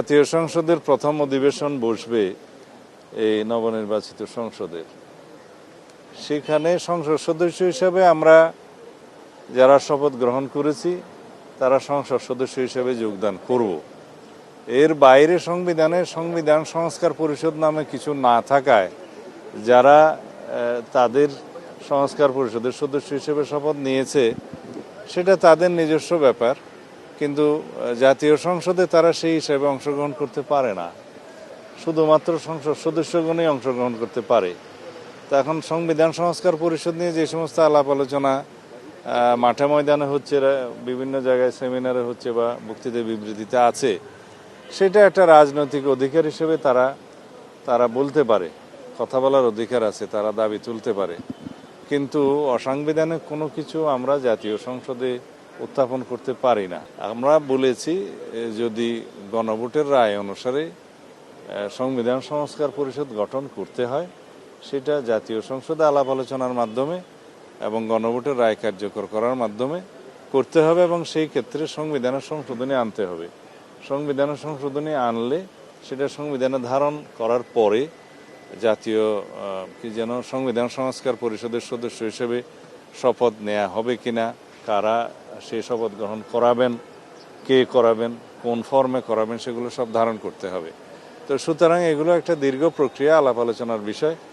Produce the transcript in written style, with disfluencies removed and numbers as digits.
জাতীয় সংসদের প্রথম অধিবেশন বসবে এই নবনির্বাচিত সংসদের। সেখানে সংসদ সদস্য হিসেবে আমরা যারা শপথ গ্রহণ করেছি তারা সংসদ সদস্য হিসেবে যোগদান করব। এর বাইরে সংবিধান সংস্কার পরিষদ নামে কিছু না থাকায় যারা তাদের সংস্কার পরিষদের সদস্য হিসেবে শপথ নিয়েছে সেটা তাদের নিজস্ব ব্যাপার, কিন্তু জাতীয় সংসদে তারা সেই হিসাবে অংশগ্রহণ করতে পারে না, শুধুমাত্র সংসদ সদস্যগণই অংশগ্রহণ করতে পারে। তা এখন সংবিধান সংস্কার পরিষদ নিয়ে যে সমস্ত আলাপ আলোচনা মাঠে ময়দানে হচ্ছে, বিভিন্ন জায়গায় সেমিনারে হচ্ছে বা বক্তৃতা বিবৃতিতে আছে, সেটা একটা রাজনৈতিক অধিকার হিসেবে তারা বলতে পারে, কথা বলার অধিকার আছে, তারা দাবি তুলতে পারে। কিন্তু অসাংবিধানিক কোনো কিছু আমরা জাতীয় সংসদে উত্থাপন করতে পারি না। আমরা বলেছি যদি গণভোটের রায় অনুসারে সংবিধান সংস্কার পরিষদ গঠন করতে হয় সেটা জাতীয় সংসদে আলাপ আলোচনার মাধ্যমে এবং গণভোটের রায় কার্যকর করার মাধ্যমে করতে হবে, এবং সেই ক্ষেত্রে সংবিধানের সংশোধনী আনতে হবে। সংবিধানের সংশোধনী আনলে সেটা সংবিধানে ধারণ করার পরে জাতীয় সংবিধান সংস্কার পরিষদের সদস্য হিসেবে শপথ নেওয়া হবে কিনা, কারা সে শপথ গ্রহণ করাবেন, কে করাবেন, কোন ফর্মে করাবেন, সেগুলো সব ধারণ করতে হবে। তো সুতরাং এগুলো একটা দীর্ঘ প্রক্রিয়া, আলাপ আলোচনার বিষয়।